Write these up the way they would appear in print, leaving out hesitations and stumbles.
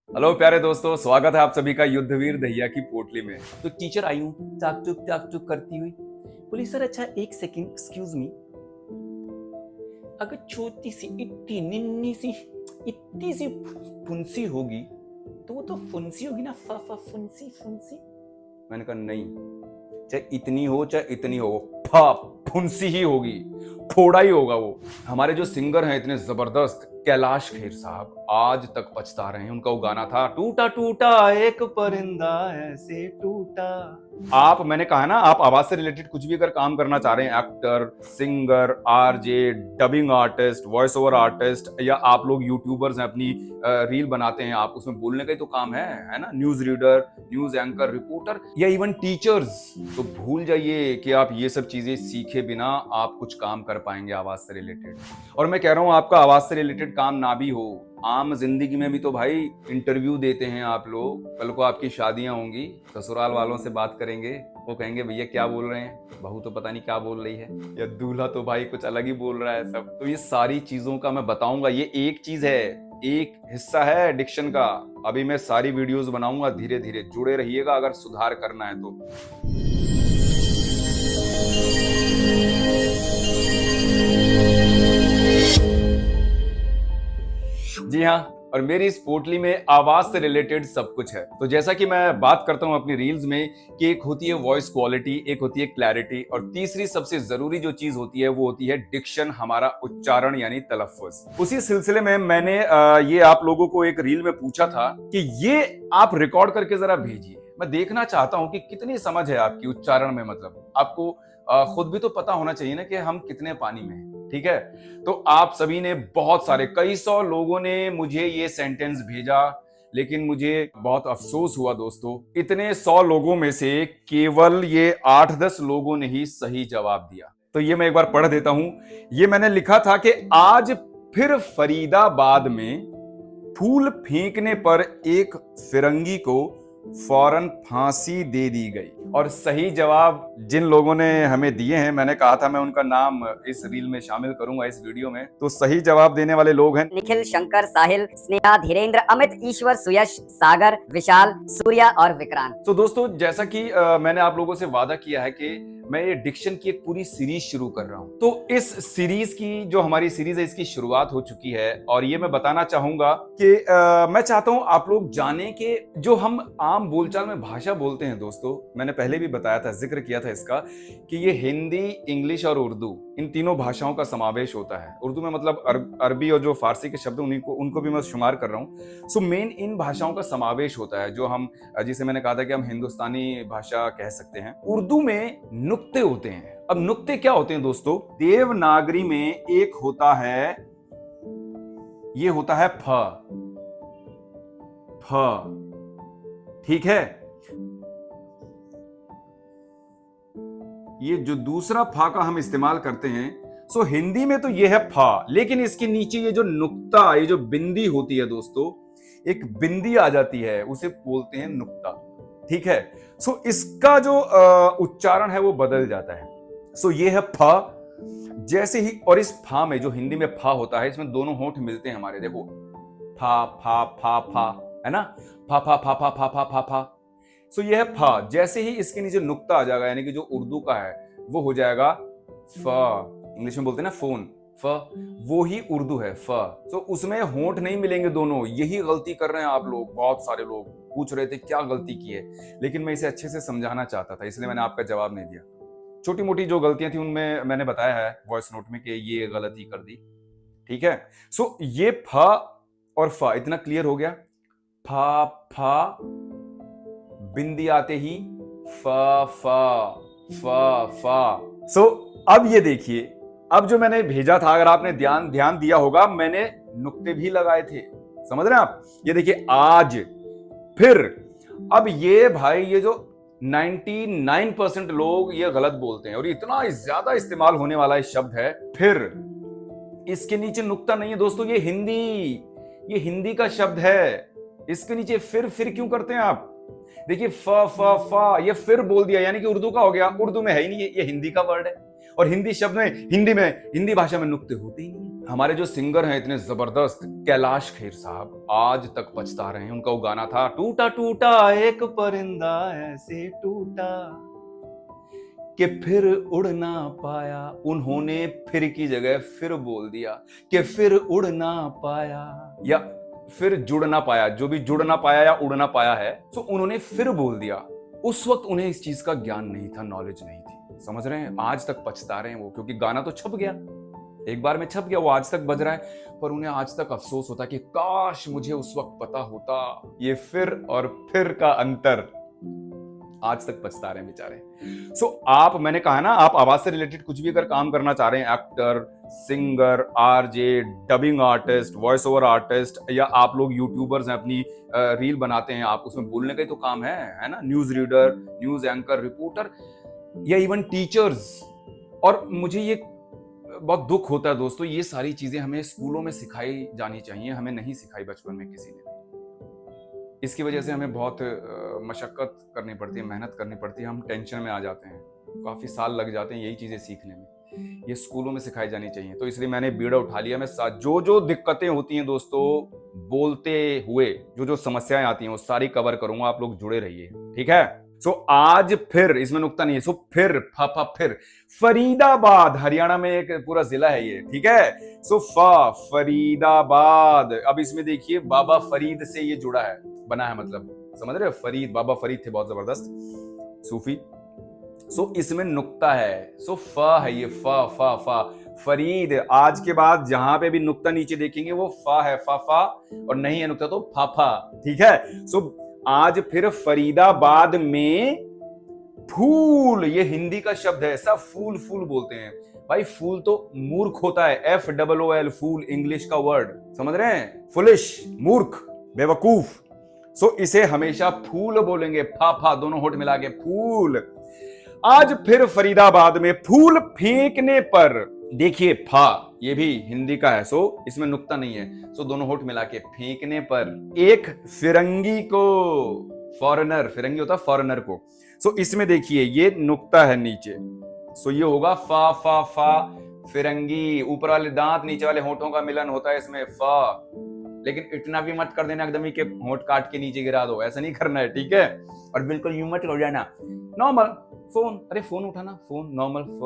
Hello प्यारे दोस्तों, स्वागत है आप सभी का युद्धवीर दहिया की पोटली में। तो टीचर आई हूँ टाक टुक करती हुई। बोली सर अच्छा एक सेकंड एक्सक्यूज मी, अगर छोटी सी इतनी निन्नी सी इतनी सी फुंसी होगी तो वो तो फुंसी होगी ना, फुंसी फुंसी। मैंने कहा नहीं, चाहे इतनी हो चाहे इतनी हो, फा फुंसी ही होगी, फोड़ा ही होगा वो। हमारे जो सिंगर हैं इतने जबरदस्त, कैलाश खेर साहब, आज तक पछता रहे हैं। उनका वो गाना था, टूटा टूटा एक परिंदा ऐसे टूटा। आप, मैंने कहा ना, आप आवाज से रिलेटेड कुछ भी अगर काम करना चाह रहे हैं, actor, singer, RJ, dubbing artist, voice over artist, या आप लोग यूट्यूबर्स हैं, अपनी रील बनाते हैं, आप उसमें बोलने का ही तो काम है ना, news reader, news anchor, reporter, या इवन टीचर्स, तो भूल जाइए कि आप ये सब चीजें सीखे बिना आप कुछ काम कर पाएंगे आवाज से रिलेटेड। और मैं कह रहा हूं आपका आवाज से रिलेटेड काम ना भी हो, आम जिंदगी में भी तो भाई इंटरव्यू देते हैं आप लोग। कल को आपकी शादियां होंगी, ससुराल वालों से बात करेंगे, वो कहेंगे भैया क्या बोल रहे हैं, बहू तो पता नहीं क्या बोल रही है, या दूल्हा तो भाई कुछ अलग ही बोल रहा है सब। तो ये सारी चीजों का मैं बताऊंगा, ये एक चीज है, एक हिस्सा है डिक्शन का। अभी मैं सारी वीडियोस बनाऊंगा, धीरे धीरे जुड़े रहिएगा अगर सुधार करना है तो। जी हाँ, और मेरी इस पोटली में आवाज से रिलेटेड सब कुछ है। तो जैसा कि मैं बात करता हूं अपनी रील्स में कि एक होती है वॉइस क्वालिटी, एक होती है क्लैरिटी, और तीसरी सबसे जरूरी जो चीज होती है वो होती है डिक्शन, हमारा उच्चारण यानी तलफ्फुज। उसी सिलसिले में मैंने ये आप लोगों को एक रील में पूछा था कि ये आप रिकॉर्ड करके जरा भेजिए। मैं देखना चाहता हूं कि कितनी समझ है आपकी उच्चारण में, मतलब आपको खुद भी तो पता होना चाहिए ना कि हम कितने पानी में हैं। ठीक है, तो आप सभी ने, बहुत सारे, कई सौ लोगों ने मुझे ये सेंटेंस भेजा, लेकिन मुझे बहुत अफसोस हुआ दोस्तों, इतने 100 लोगों में से केवल ये 8-10 लोगों ने ही सही जवाब दिया। तो ये मैं एक बार पढ़ देता हूं। ये मैंने लिखा था कि आज फिर फरीदाबाद में फूल फेंकने पर एक फिरंगी को फौरन फांसी दे दी गई। और सही जवाब जिन लोगों ने हमें दिए हैं, मैंने कहा था मैं उनका नाम इस रील में शामिल करूंगा इस वीडियो में। तो सही जवाब देने वाले लोग हैं निखिल, शंकर, साहिल, स्नेहा, धीरेन्द्र, अमित, ईश्वर, सुयश, सागर, विशाल, सूर्या और विक्रांत। तो दोस्तों, जैसा कि मैंने आप लोगों से वादा किया है कि मैं ये डिक्शन की एक पूरी सीरीज शुरू कर रहा हूं। तो इस सीरीज की, जो हमारी सीरीज है, इसकी शुरुआत हो चुकी है। और ये मैं बताना चाहूंगा कि मैं चाहता हूं आप लोग जाने कि जो हम आम बोलचाल में भाषा बोलते हैं दोस्तों, मैंने पहले भी बताया था, जिक्र किया था इसका, कि ये हिंदी, इंग्लिश और उर्दू, इन तीनों भाषाओं का समावेश होता है। उर्दू में मतलब अरबी और जो फारसी के शब्द उन्हीं को, उनको भी मैं शुमार कर रहा हूँ। सो मेन इन भाषाओं का समावेश होता है, जो हम, जिसे मैंने कहा था कि हम हिंदुस्तानी भाषा कह सकते हैं। उर्दू में नुक्ते होते हैं। अब नुक्ते क्या होते हैं दोस्तों? देवनागरी में एक होता है, ये होता है फ। फ, ठीक है। ये जो दूसरा फा का हम इस्तेमाल करते हैं, सो हिंदी में तो ये है फा, लेकिन इसके नीचे ये जो नुक्ता, ये जो बिंदी होती है दोस्तों, एक बिंदी आ जाती है, उसे बोलते हैं नुक्ता। ठीक है, सो इसका जो उच्चारण है वो बदल जाता है। सो ये है फा। जैसे ही, और इस फा में, जो हिंदी में फा होता है, इसमें दोनों होंठ मिलते हैं हमारे, देखो, फा फा फा फा, है ना, फा फा फा फा फा फा फा फा। सो ये है फा। जैसे ही इसके नीचे नुक्ता आ जाएगा, यानी कि जो उर्दू का है वो हो जाएगा फ। इंग्लिश में बोलते हैं ना फोन, फ, वो ही उर्दू है, फ। तो उसमें होंठ नहीं मिलेंगे दोनों। यही गलती कर रहे हैं आप लोग। बहुत सारे लोग पूछ रहे थे क्या गलती की है, लेकिन मैं इसे अच्छे से समझाना चाहता था, इसलिए मैंने आपका जवाब नहीं दिया। छोटी मोटी जो गलतियां थी उनमें मैंने बताया है वॉइस नोट में कि ये गलती कर दी। ठीक है, सो ये फ और फ इतना क्लियर हो गया। फा फा, बिंदी आते ही फा फा फा फा। सो अब ये देखिए, अब जो मैंने भेजा था, अगर आपने ध्यान दिया होगा, मैंने नुक्ते भी लगाए थे। समझ रहे हैं आप? ये देखिए, आज फिर। अब ये भाई, ये जो 99% लोग ये गलत बोलते हैं, और इतना ज्यादा इस्तेमाल होने वाला ये शब्द है फिर। इसके नीचे नुक्ता नहीं है दोस्तों, ये हिंदी का शब्द है। इसके नीचे फिर क्यों करते हैं आप? देखिए, फ, ये फिर बोल दिया, यानी कि उर्दू का हो गया। उर्दू में है ही नहीं, ये हिंदी का वर्ड है। और हिंदी शब्द में, हिंदी भाषा में नुक्ते होते ही नहीं। हमारे जो सिंगर हैं इतने जबरदस्त, कैलाश खेर साहब, आज तक पछता रहे हैं। उनका वो गाना था, टूटा टूटा एक परिंदा ऐसे टूटा कि फिर उड़ ना पाया। उन्होंने फिर की जगह फिर बोल दिया कि फिर उड़ ना पाया, या फिर जुड़ ना पाया, जो भी जुड़ ना पाया या उड़ ना पाया है, तो उन्होंने फिर बोल दिया। उस वक्त उन्हें इस चीज का ज्ञान नहीं था, नॉलेज नहीं थी, समझ रहे हैं। आज तक पछता रहे हैं वो, क्योंकि गाना तो छप गया, एक बार में छप गया, वो आज तक बज रहा है, पर उन्हें आज तक अफसोस होता कि काश मुझे उस वक्त पता होता। ये फिर और फिर का अंतर आज तक पछता रहे हैं बेचारे। सो आप, मैंने कहा ना, आप आवाज से रिलेटेड कुछ भी अगर काम करना चाह रहे हैं, actor, singer, RJ, dubbing artist, voice over artist, या आप लोग यूट्यूबर्स हैं, अपनी रील बनाते हैं, आप उसमें बोलने का ही तो काम है ना, news reader, news anchor, reporter, या इवन टीचर्स। और मुझे ये बहुत दुख होता है दोस्तों, ये सारी चीजें हमें स्कूलों में सिखाई जानी चाहिए, हमें नहीं सिखाई बचपन में किसी ने। इसकी वजह से हमें बहुत मशक्कत करनी पड़ती है, मेहनत करनी पड़ती है, हम टेंशन में आ जाते हैं, काफी साल लग जाते हैं यही चीजें सीखने में। ये स्कूलों में सिखाई जानी चाहिए। तो इसलिए मैंने बीड़ा उठा लिया। मैं जो जो दिक्कतें होती हैं दोस्तों बोलते हुए, जो जो समस्याएं आती हैं, वो सारी कवर करूंगा, आप लोग जुड़े रहिए, ठीक है। सो आज फिर, इसमें नुक्ता नहीं है, सो फिर फिर फरीदाबाद, हरियाणा में एक पूरा जिला है ये, ठीक है। सो फरीदाबाद, अब इसमें देखिए बाबा फरीद से ये जुड़ा है, बना है, मतलब समझ रहे हो, फरीद, बाबा फरीद थे बहुत जबरदस्त सूफी। सो इसमें नुक्ता है, सो फ है ये, फ फरीद। आज के बाद जहां पे भी नुक्ता नीचे देखेंगे वो फा है, फा, और नहीं है नुक्ता तो फा, ठीक है। सो आज फिर फरीदाबाद में फूल, ये हिंदी का शब्द है, सब फूल फूल बोलते हैं भाई। फूल तो मूर्ख होता है, FOOL, फूल इंग्लिश का वर्ड, समझ रहे हैं, फुलिश, मूर्ख, बेवकूफ। सो इसे हमेशा फूल बोलेंगे, फा दोनों होठ मिला के फूल। आज फिर फरीदाबाद में फूल फेंकने पर, देखिए फा ये भी हिंदी का है, सो इसमें नुक्ता नहीं है, सो दोनों होठ मिला के फेंकने पर एक फिरंगी को, फॉरेनर, फिरंगी होता फॉरेनर को, सो इसमें देखिए ये नुक्ता है नीचे, सो ये होगा फा फिरंगी। ऊपर वाले दांत नीचे वाले होठों का मिलन होता है इसमें फा। लेकिन इतना भी मत कर देना एकदम ही के होठ काट के नीचे गिरा दो, ऐसा नहीं करना है, ठीक है। और बिल्कुल यूं मत कर जाना, नॉर्मल फोन, अरे फोन उठाना, फोन नॉर्मल, फ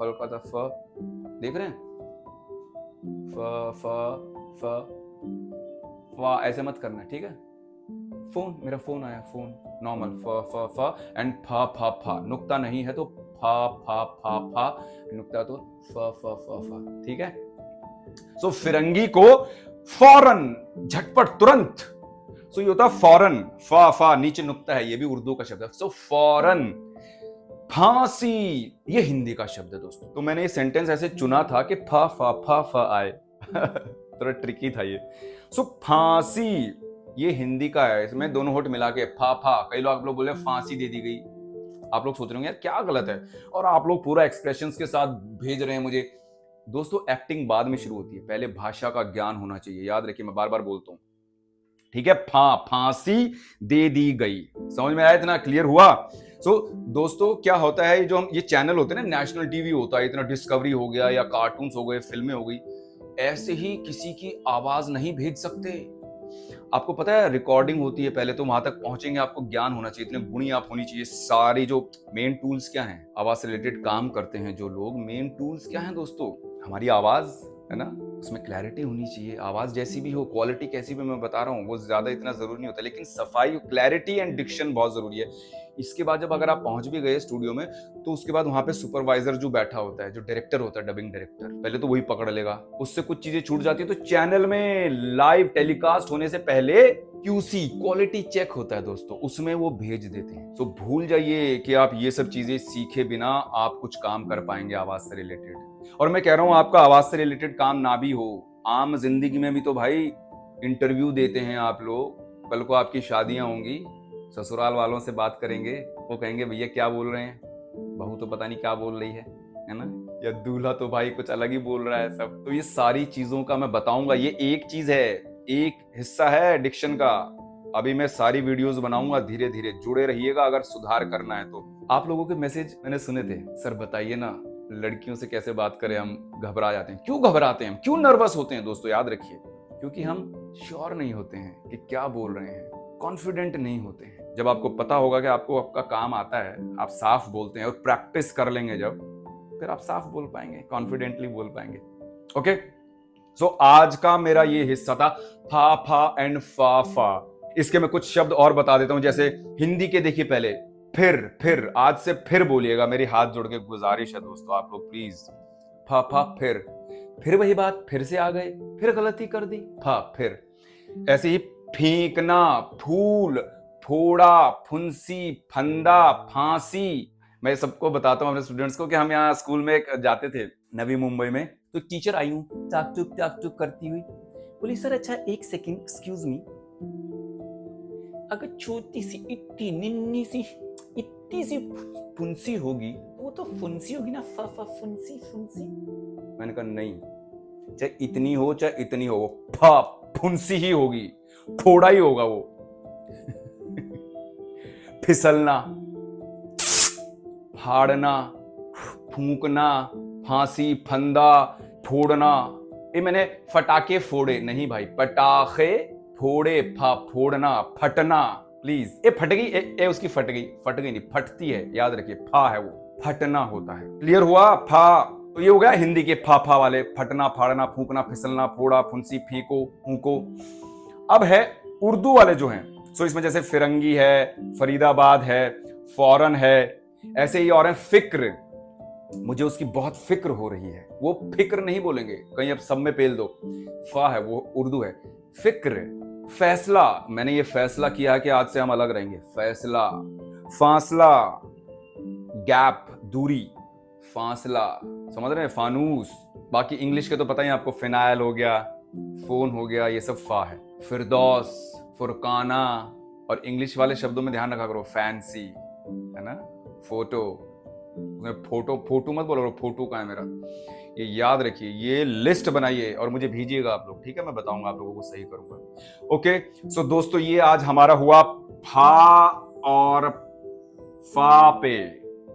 हल्का सा फ, देख रहे हैं, फ ऐसे मत करना, ठीक है। फोन, मेरा फोन आया, फोन नॉर्मल, फ एंड फा, नुक्ता नहीं है तो फा, नुक्ता तो फ, ठीक है। सो फिरंगी को फौरन, झटपट, तुरंत, सो ये होता फौरन, फा नीचे नुक्ता है, ये भी उर्दू का शब्द है। सो फौरन। फांसी, ये हिंदी का शब्द है दोस्तों। तो मैंने ये सेंटेंस ऐसे चुना था कि फा आए थोड़ा ट्रिकी था ये। सो फांसी ये हिंदी का है, इसमें दोनों होठ मिला के फा। कई लोग, आप लोग बोले फांसी दे दी गई, आप लोग सोच रहे होंगे यार क्या गलत है, और आप लोग पूरा एक्सप्रेशंस के साथ भेज रहे हैं मुझे। दोस्तों एक्टिंग बाद में शुरू होती है, पहले भाषा का ज्ञान होना चाहिए, याद रखिए, मैं बार बार बोलता हूं, ठीक है। फांसी दे दी गई, समझ में आया, इतना क्लियर हुआ। सो दोस्तों क्या होता है, जो हम ये चैनल होते हैं ना, नेशनल टीवी होता है, इतना डिस्कवरी हो गया या कार्टून्स हो गए, फिल्में हो गई, ऐसे ही किसी की आवाज नहीं भेज सकते। आपको पता है रिकॉर्डिंग होती है, पहले तो वहां तक पहुंचेंगे, आपको ज्ञान होना चाहिए, इतने गुणी आप होनी चाहिए। सारी जो मेन टूल्स क्या हैं, आवाज से रिलेटेड काम करते हैं जो लोग, मेन टूल्स क्या हैं दोस्तों, हमारी आवाज है ना, उसमें क्लैरिटी होनी चाहिए। आवाज जैसी भी हो, क्वालिटी कैसी भी, मैं बता रहा हूँ, वो ज्यादा इतना जरूरी नहीं होता, लेकिन सफाई, क्लैरिटी एंड डिक्शन बहुत जरूरी है। इसके बाद जब अगर आप पहुंच भी गए स्टूडियो में, तो उसके बाद वहां पे सुपरवाइजर जो बैठा होता है, जो डायरेक्टर होता है, डबिंग डायरेक्टर, पहले तो वही पकड़ लेगा, उससे कुछ चीजें छूट जाती है, तो चैनल में लाइव टेलीकास्ट होने से पहले QC, क्वालिटी चेक होता है दोस्तों, उसमें वो भेज देते हैं। तो भूल जाइए कि आप ये सब चीजें सीखे बिना आप कुछ काम कर पाएंगे आवाज से रिलेटेड। और मैं कह रहा हूं, आपका आवाज से रिलेटेड काम ना भी हो, आम जिंदगी में भी तो भाई इंटरव्यू देते हैं आप लोग। कल को आपकी शादियां होंगी, ससुराल वालों से बात करेंगे, वो कहेंगे भैया क्या बोल रहे हैं, बहू तो पता नहीं क्या बोल रही है ना, या दूल्हा तो भाई कुछ अलग ही बोल रहा है सब। तो ये सारी चीजों का मैं बताऊंगा, ये एक चीज है, एक हिस्सा है डिक्शन का। अभी मैं सारी वीडियोस बनाऊंगा, धीरे धीरे जुड़े रहिएगा अगर सुधार करना है तो। आप लोगों के मैसेज मैंने सुने थे, सर बताइए ना लड़कियों से कैसे बात करें, हम घबरा जाते हैं। क्यों घबराते हैं हम, क्यों नर्वस होते हैं दोस्तों? याद रखिए, क्योंकि हम श्योर नहीं होते हैं कि क्या बोल रहे हैं, कॉन्फिडेंट नहीं होते हैं। जब आपको पता होगा कि आपको आपका काम आता है, आप साफ बोलते हैं और प्रैक्टिस कर लेंगे जब, फिर आप साफ बोल पाएंगे, कॉन्फिडेंटली बोल पाएंगे। ओके, सो आज का मेरा ये हिस्सा था फा फा एंड फा फा। इसके मैं कुछ शब्द और बता देता हूं, जैसे हिंदी के देखिए पहले फिर आज से फिर बोलिएगा, मेरी हाथ जोड़ के गुजारिश है दोस्तों, आप लोग प्लीज। फा फा फिर वही बात, फिर से आ गए, फिर गलती कर दी, फा फिर। ऐसे ही फेंकना, फूल, फोड़ा, फुंसी, फंदा, फांसी। मैं सबको बताता हूँ अपने स्टूडेंट्स को कि हम यहाँ स्कूल में जाते थे नवी मुंबई में, तो टीचर आई हूँ टाक टुक करती हुई, बोली सर अच्छा एक सेकंड एक्सक्यूज मी, अगर छोटी सी इतनी निन्नी सी इतनी सी फुंसी होगी वो तो फुंसी होगी ना, फुंसी फुंसी। मैंने कहा नहीं, चाहे इतनी हो चाहे इतनी हो, वो फुंसी ही होगी, फोड़ा ही होगा वो। फिसलना, फाड़ना, फूंकना, फांसी, फंदा, फोड़ना। ये मैंने फटाके फोड़े नहीं भाई, पटाखे फोड़े, फोड़ना, फटना। प्लीज, ये फट गई, ए उसकी फट गई नहीं, फटती है, याद रखिए, फा है वो, फटना होता है। क्लियर हुआ? फा तो ये हो गया हिंदी के फा वाले, फटना, फाड़ना, फूंकना, फिसलना, फोड़ा, फुंसी, फेंको, फूंको। अब है उर्दू वाले जो हैं, सो इसमें जैसे फिरंगी है, फरीदाबाद है, फौरन है, ऐसे ही और हैं फिक्र। मुझे उसकी बहुत फिक्र हो रही है, वो फिक्र नहीं बोलेंगे, कहीं अब सब में पेल दो, फा है वो उर्दू है। फिक्र, फैसला, मैंने ये फैसला किया है कि आज से हम अलग रहेंगे, फैसला। फासला, गैप, दूरी, फासला, समझ रहे हैं? फानूस। बाकी इंग्लिश के तो पता ही आपको, फिनाइल हो गया, फोन हो गया, ये सब फा है। फिरदौस, फुरकाना, और इंग्लिश वाले शब्दों में ध्यान रखा करो, फैंसी है ना, फोटो, फोटो मत बोलो, फोटो का है मेरा, ये याद रखिए, ये लिस्ट बनाइए और मुझे भेजिएगा आप लोग, ठीक है? मैं बताऊंगा आप लोगों को, सही करूंगा। ओके, सो दोस्तों ये आज हमारा हुआ फा और फा पे।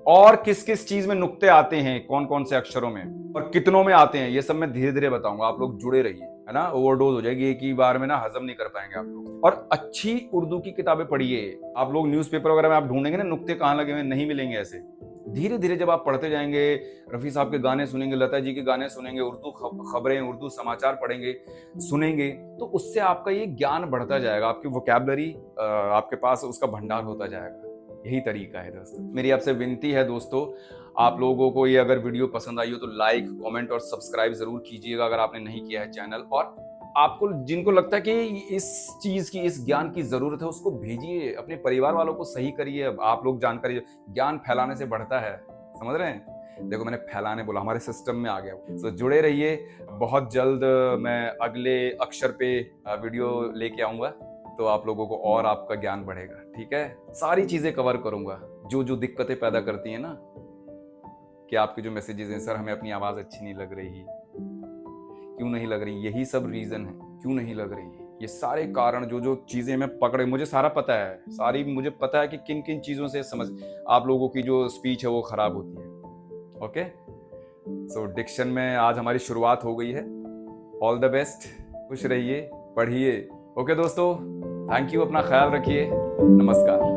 और किस किस चीज में नुक्ते आते हैं, कौन कौन से अक्षरों में और कितनों में आते हैं, ये सब मैं धीरे धीरे बताऊंगा, आप लोग जुड़े रहिए, है ना? ओवरडोज हो जाएगी एक ही बार में ना, हजम नहीं कर पाएंगे आप लोग। और अच्छी उर्दू की किताबें पढ़िए आप लोग, न्यूज़पेपर वगैरह में आप ढूंढेंगे ना नुक्ते कहाँ लगे हुए, नहीं मिलेंगे ऐसे। धीरे धीरे जब आप पढ़ते जाएंगे, रफी साहब के गाने सुनेंगे, लता जी के गाने सुनेंगे, उर्दू खबरें, उर्दू समाचार पढ़ेंगे, सुनेंगे, तो उससे आपका ये ज्ञान बढ़ता जाएगा, आपकी वोकैबुलरी, आपके पास उसका भंडार होता जाएगा। यही तरीका है दोस्तों। मेरी आपसे विनती है दोस्तों, आप लोगों को ये अगर वीडियो पसंद आई हो तो लाइक, कमेंट और सब्सक्राइब जरूर कीजिएगा अगर आपने नहीं किया है चैनल। और आपको जिनको लगता है कि इस चीज की, इस ज्ञान की जरूरत है, उसको भेजिए, अपने परिवार वालों को सही करिए। आप लोग जानकारी, ज्ञान फैलाने से बढ़ता है, समझ रहे हैं? देखो मैंने फैलाने बोला, हमारे सिस्टम में आ गया। तो जुड़े रहिए, बहुत जल्द मैं अगले अक्षर पे वीडियो लेके आऊंगा, तो आप लोगों को और आपका ज्ञान बढ़ेगा, ठीक है? सारी चीजें कवर करूंगा जो जो दिक्कतें पैदा करती है ना, कि आपके जो मैसेजेस हैं, सर हमें अपनी आवाज अच्छी नहीं लग रही, क्यों नहीं लग रही, यही सब रीजन है, क्यों नहीं लग रही, ये सारे कारण, जो जो चीजें मैं पकड़े, मुझे सारा पता है, सारी मुझे पता है कि किन किन चीजों से समझ आप लोगों की जो स्पीच है वो खराब होती है। ओके, सो डिक्शन में आज हमारी शुरुआत हो गई है। ऑल द बेस्ट, खुश रहिए, पढ़िए। ओके दोस्तों, थैंक यू, अपना ख्याल रखिए, नमस्कार।